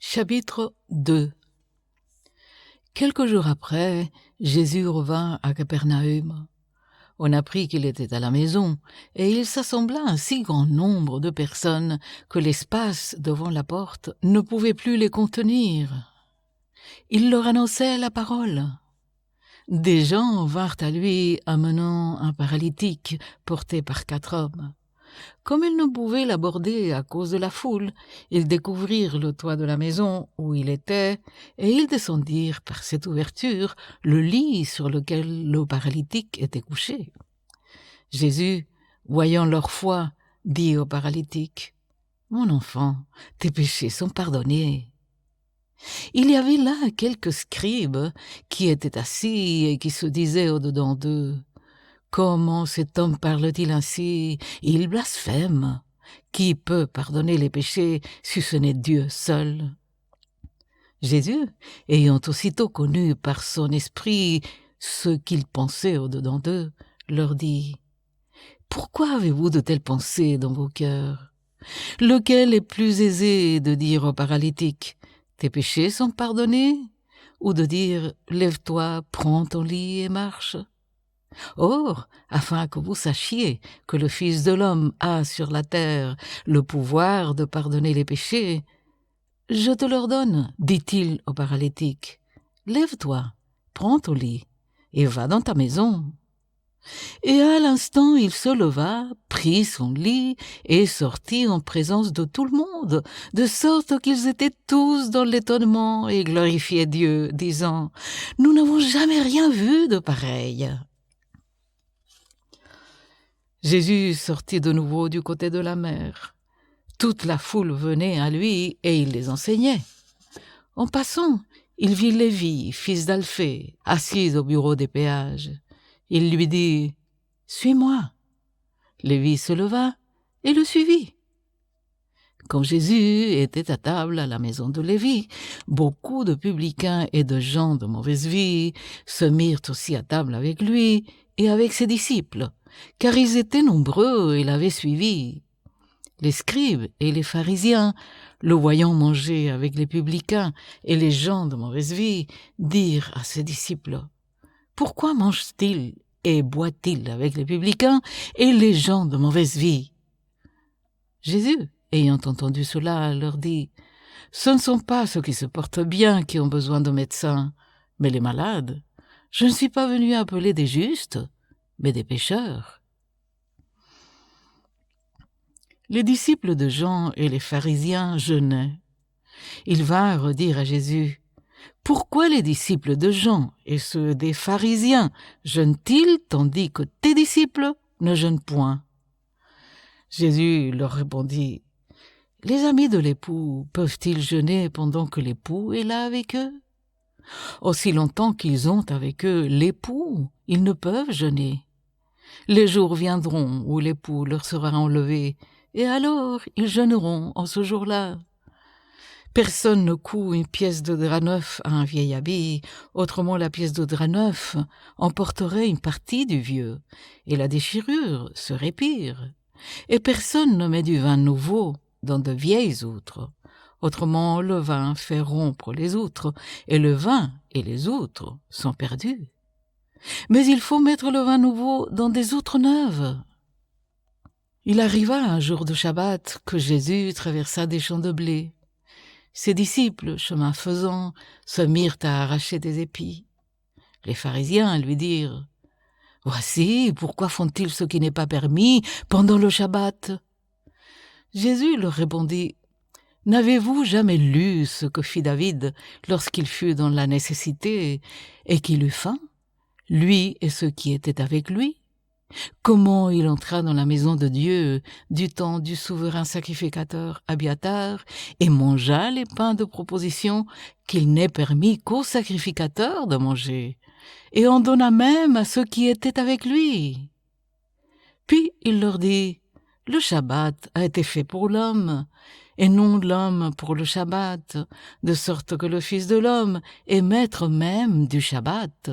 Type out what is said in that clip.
Chapitre 2. Quelques jours après, Jésus revint à Capernaüm. On apprit qu'il était à la maison, et il s'assembla un si grand nombre de personnes que l'espace devant la porte ne pouvait plus les contenir. Il leur annonçait la parole. Des gens vinrent à lui amenant un paralytique porté par 4 hommes. Comme ils ne pouvaient l'aborder à cause de la foule, ils découvrirent le toit de la maison où il était, et ils descendirent par cette ouverture le lit sur lequel le paralytique était couché. Jésus, voyant leur foi, dit au paralytique, « Mon enfant, tes péchés sont pardonnés. » Il y avait là quelques scribes qui étaient assis et qui se disaient au-dedans d'eux, « Comment cet homme parle-t-il ainsi? Il blasphème. Qui peut pardonner les péchés si ce n'est Dieu seul ?» Jésus, ayant aussitôt connu par son esprit ce qu'ils pensaient au-dedans d'eux, leur dit, « Pourquoi avez-vous de telles pensées dans vos cœurs? Lequel est plus aisé de dire au paralytique, « Tes péchés sont pardonnés » ou de dire, « Lève-toi, prends ton lit et marche » ? Or, afin que vous sachiez que le Fils de l'homme a sur la terre le pouvoir de pardonner les péchés, je te l'ordonne, dit-il au paralytique, lève-toi, prends ton lit et va dans ta maison. Et à l'instant il se leva, prit son lit et sortit en présence de tout le monde, de sorte qu'ils étaient tous dans l'étonnement et glorifiaient Dieu, disant, nous n'avons jamais rien vu de pareil. Jésus sortit de nouveau du côté de la mer. Toute la foule venait à lui et il les enseignait. En passant, il vit Lévi, fils d'Alphée, assis au bureau des péages. Il lui dit « Suis-moi ». Lévi se leva et le suivit. Quand Jésus était à table à la maison de Lévi, beaucoup de publicains et de gens de mauvaise vie se mirent aussi à table avec lui et avec ses disciples, car ils étaient nombreux et l'avaient suivi. Les scribes et les pharisiens, le voyant manger avec les publicains et les gens de mauvaise vie, dirent à ses disciples, « Pourquoi mange-t-il et boit-il avec les publicains et les gens de mauvaise vie ?» Jésus, ayant entendu cela, leur dit, « Ce ne sont pas ceux qui se portent bien qui ont besoin de médecins, mais les malades. Je ne suis pas venu appeler des justes, mais des pécheurs. » Les disciples de Jean et les pharisiens jeûnaient. Ils vinrent dire à Jésus, « Pourquoi les disciples de Jean et ceux des pharisiens jeûnent-ils tandis que tes disciples ne jeûnent point ?» Jésus leur répondit, « Les amis de l'époux peuvent-ils jeûner pendant que l'époux est là avec eux? Aussi longtemps qu'ils ont avec eux l'époux, ils ne peuvent jeûner. Les jours viendront où l'époux leur sera enlevé, et alors ils jeûneront en ce jour-là. Personne ne coud une pièce de drap neuf à un vieil habit, autrement la pièce de drap neuf emporterait une partie du vieux, et la déchirure serait pire. Et personne ne met du vin nouveau dans de vieilles outres, autrement le vin fait rompre les outres, et le vin et les outres sont perdus. Mais il faut mettre le vin nouveau dans des outres neuves. » Il arriva un jour de Shabbat que Jésus traversa des champs de blé. Ses disciples, chemin faisant, se mirent à arracher des épis. Les pharisiens lui dirent, « Voici, pourquoi font-ils ce qui n'est pas permis pendant le Shabbat ?» Jésus leur répondit, « N'avez-vous jamais lu ce que fit David lorsqu'il fut dans la nécessité et qu'il eut faim, lui et ceux qui étaient avec lui? Comment il entra dans la maison de Dieu du temps du souverain sacrificateur Abiatar et mangea les pains de proposition qu'il n'est permis qu'aux sacrificateurs de manger, et en donna même à ceux qui étaient avec lui. Puis il leur dit, « Le Shabbat a été fait pour l'homme, et non l'homme pour le Shabbat, de sorte que le Fils de l'homme est maître même du Shabbat. »